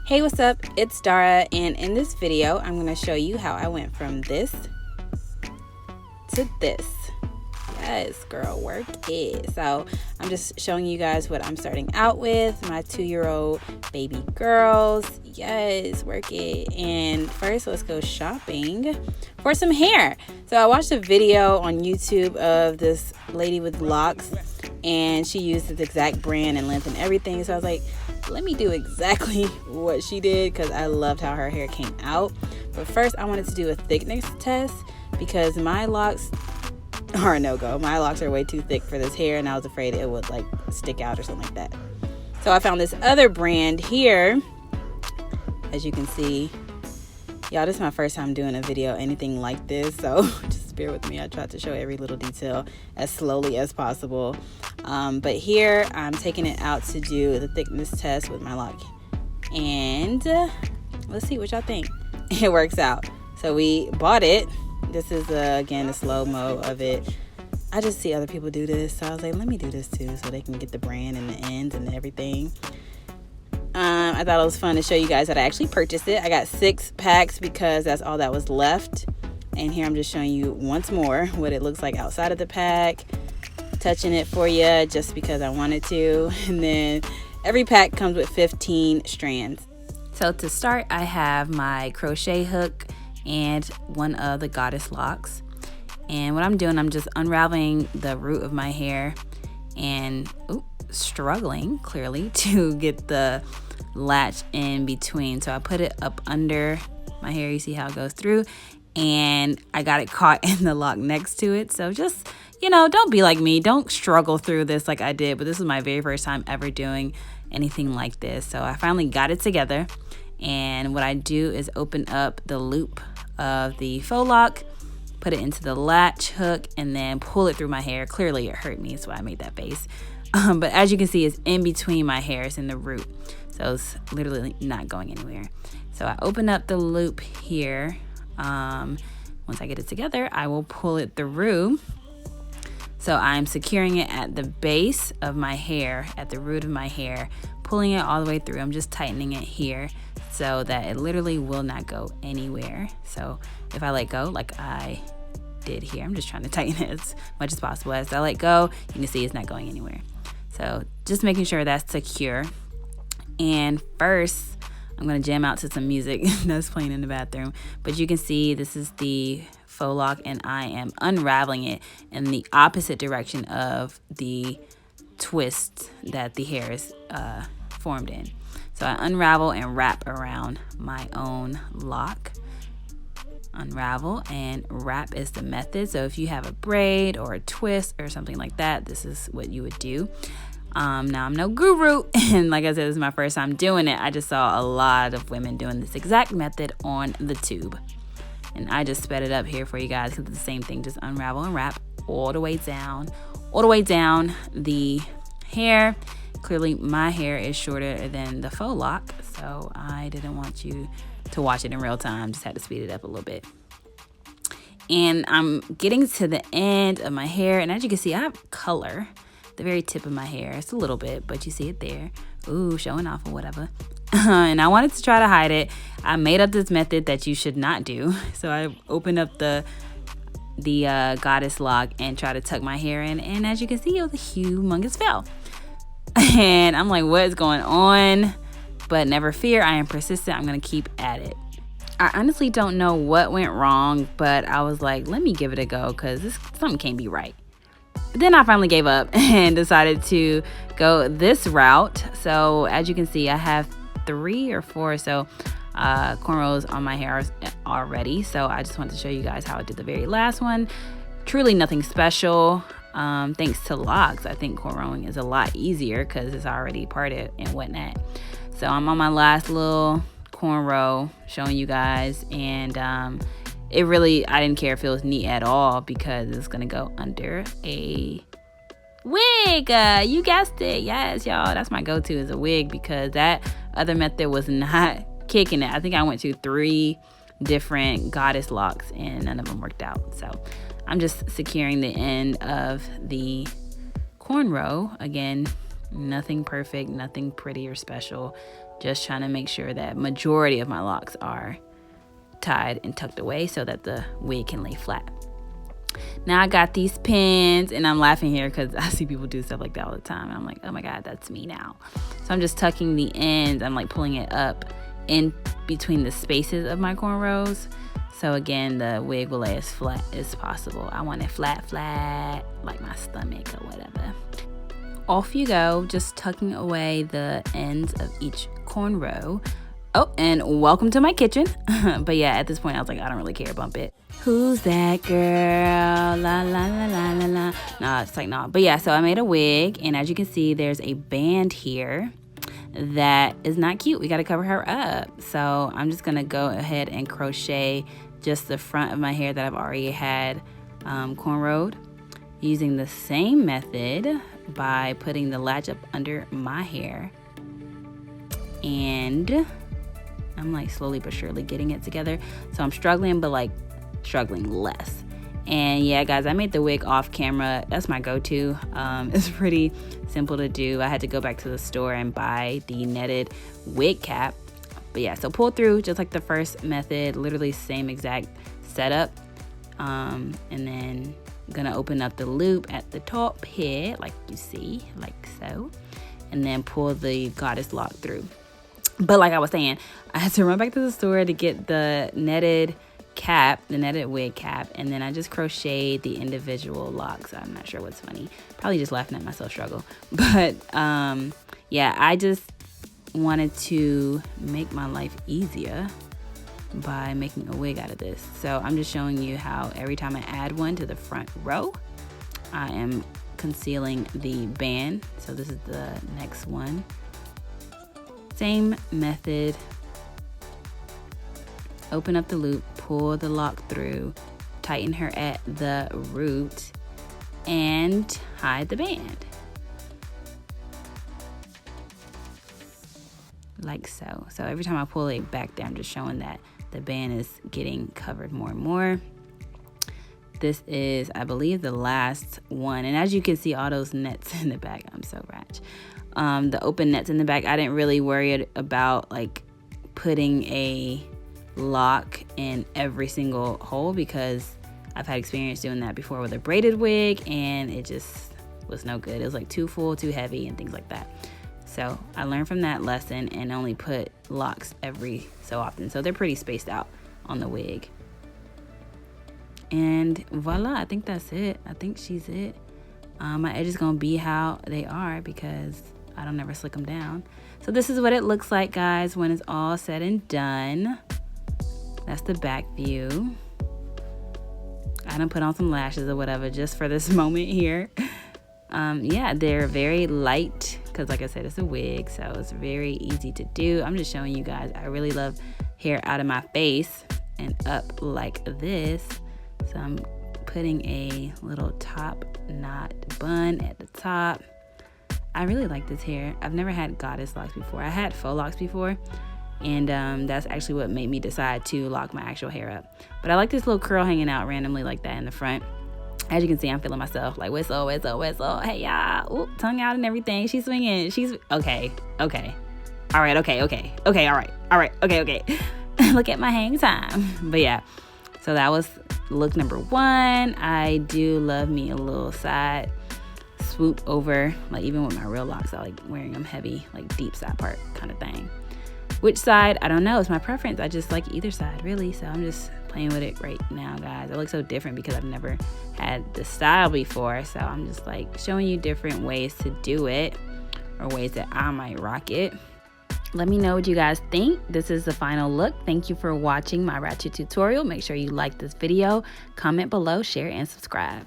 Hey, what's up? It's Dara, and in this video I'm going to show you how I went from this to this. Yes, girl, work it. So I'm just showing you guys what I'm starting out with, my 2-year-old baby girls. Yes, work it. And first, let's go shopping for some hair. So I watched a video on YouTube of this lady with locks, and she used this exact brand and length and everything. So I was like, let me do exactly what she did, because I loved how her hair came out. But first, I wanted to do a thickness test because my locks are a no-go. My locks are way too thick for this hair, and I was afraid it would like stick out or something like that. So I found this other brand here. As you can see, y'all, this is my first time doing a video anything like this, so just bear with me. I tried to show every little detail as slowly as possible. But here I'm taking it out to do the thickness test with my lock, and let's see what y'all think. It works out. So we bought it. This is again the slow-mo of it. I just see other people do this, so I was like, let me do this too, so they can get the brand and the ends and everything. I thought it was fun to show you guys that I actually purchased it. I got 6 packs because that's all that was left. And here I'm just showing you once more what it looks like outside of the pack, touching it for you just because I wanted to. And then every pack comes with 15 strands. So to start, I have my crochet hook and one of the goddess locks. And what I'm doing, I'm just unraveling the root of my hair and struggling clearly to get the latch in between. So I put it up under my hair. You see how it goes through, and I got it caught in the lock next to it. So just, don't be like me. Don't struggle through this like I did. But this is my very first time ever doing anything like this. So I finally got it together. And what I do is open up the loop of the faux lock, put it into the latch hook, and then pull it through my hair. Clearly it hurt me, so I made that face. But as you can see, it's in between my hairs in the root. So it's literally not going anywhere. So I open up the loop here. Once I get it together, I will pull it through. So I'm securing it at the base of my hair, at the root of my hair, pulling it all the way through. I'm just tightening it here so that it literally will not go anywhere. So if I let go, like I did here, I'm just trying to tighten it as much as possible. As I let go, you can see it's not going anywhere. So just making sure that's secure. And first, I'm going to jam out to some music that's playing in the bathroom. But you can see this is the faux lock, and I am unraveling it in the opposite direction of the twist that the hair is formed in. So I unravel and wrap around my own lock. Unravel and wrap is the method. So if you have a braid or a twist or something like that, this is what you would do. Now I'm no guru, and like I said, this is my first time doing it. I just saw a lot of women doing this exact method on the tube, and I just sped it up here for you guys because it's the same thing. Just unravel and wrap all the way down the hair. Clearly my hair is shorter than the faux lock, so I didn't want you to watch it in real time. Just had to speed it up a little bit. And I'm getting to the end of my hair, and as you can see, I have color the very tip of my hair. It's a little bit, but you see it there. Ooh, showing off or whatever. And I wanted to try to hide it. I made up this method that you should not do. So I opened up the goddess lock and tried to tuck my hair in, and as you can see, it was a humongous fail. And I'm like, what is going on? But never fear, I am persistent. I'm gonna keep at it. I honestly don't know what went wrong, but I was like, let me give it a go, because something can't be right. But then I finally gave up and decided to go this route. So as you can see, I have 3 or 4 or so cornrows on my hair already. So I just wanted to show you guys how I did the very last one. Truly nothing special. Thanks to Locs, I think cornrowing is a lot easier because it's already parted and whatnot. So I'm on my last little cornrow showing you guys, and I didn't care if it was neat at all because it's gonna go under a wig. You guessed it. Yes, y'all, that's my go-to, is a wig, because that other method was not kicking it. I think I went to 3 different goddess locks and none of them worked out. So I'm just securing the end of the cornrow. Again, nothing perfect, nothing pretty or special, just trying to make sure that majority of my locks are tied and tucked away so that the wig can lay flat. Now I got these pins, and I'm laughing here because I see people do stuff like that all the time. I'm like, oh my God, that's me now. So I'm just tucking the ends. I'm like pulling it up in between the spaces of my cornrows. So again, the wig will lay as flat as possible. I want it flat, like my stomach or whatever. Off you go, just tucking away the ends of each cornrow. Oh, and welcome to my kitchen. But yeah, at this point, I was like, I don't really care, bump it. Who's that girl? La, la, la, la, la, la. No, it's like, no. But yeah, so I made a wig, and as you can see, there's a band here that is not cute. We got to cover her up. So I'm just going to go ahead and crochet just the front of my hair that I've already had cornrowed, using the same method by putting the latch up under my hair. And I'm like slowly but surely getting it together. So I'm struggling, but like struggling less. And yeah, guys, I made the wig off camera. That's my go-to. It's pretty simple to do. I had to go back to the store and buy the netted wig cap. But yeah, so pull through just like the first method, literally same exact setup. And then I'm gonna open up the loop at the top here, like you see, like so. And then pull the goddess lock through. But like I was saying, I had to run back to the store to get the netted cap, the netted wig cap, and then I just crocheted the individual locks. I'm not sure what's funny. Probably just laughing at myself struggle. But yeah, I just wanted to make my life easier by making a wig out of this. So I'm just showing you how every time I add one to the front row, I am concealing the band. So this is the next one. Same method. Open up the loop, pull the lock through, tighten her at the root, and hide the band. Like so. So every time I pull it back there, I'm just showing that the band is getting covered more and more. This is, I believe, the last one. And as you can see, all those nets in the back. I'm so ratchet. The open nets in the back, I didn't really worry about like putting a lock in every single hole because I've had experience doing that before with a braided wig, and it just was no good. It was like too full, too heavy, and things like that. So I learned from that lesson and only put locks every so often. So they're pretty spaced out on the wig. And voila, I think that's it. I think she's it. My edge is gonna be how they are because I don't ever slick them down. So this is what it looks like, guys, when it's all said and done. That's the back view. I done put on some lashes or whatever just for this moment here. Yeah, they're very light because like I said, it's a wig, so it's very easy to do. I'm just showing you guys. I really love hair out of my face and up like this. So I'm putting a little top knot bun at the top. I really like this hair. I've never had goddess locks before. I had faux locks before, and that's actually what made me decide to lock my actual hair up. But I like this little curl hanging out randomly like that in the front. As you can see, I'm feeling myself like whistle, whistle, whistle. Hey y'all, ooh, tongue out and everything. She's swinging. She's okay. All right, okay. All right, okay. Look at my hang time. But yeah, so that was look number one. I do love me a little side swoop over, like even with my real locks, I like wearing them heavy, like deep side part kind of thing. Which side? I don't know. It's my preference. I just like either side, really. So I'm just playing with it right now, guys. It looks so different because I've never had the style before. So I'm just like showing you different ways to do it or ways that I might rock it. Let me know what you guys think. This is the final look. Thank you for watching my ratchet tutorial. Make sure you like this video, comment below, share, and subscribe.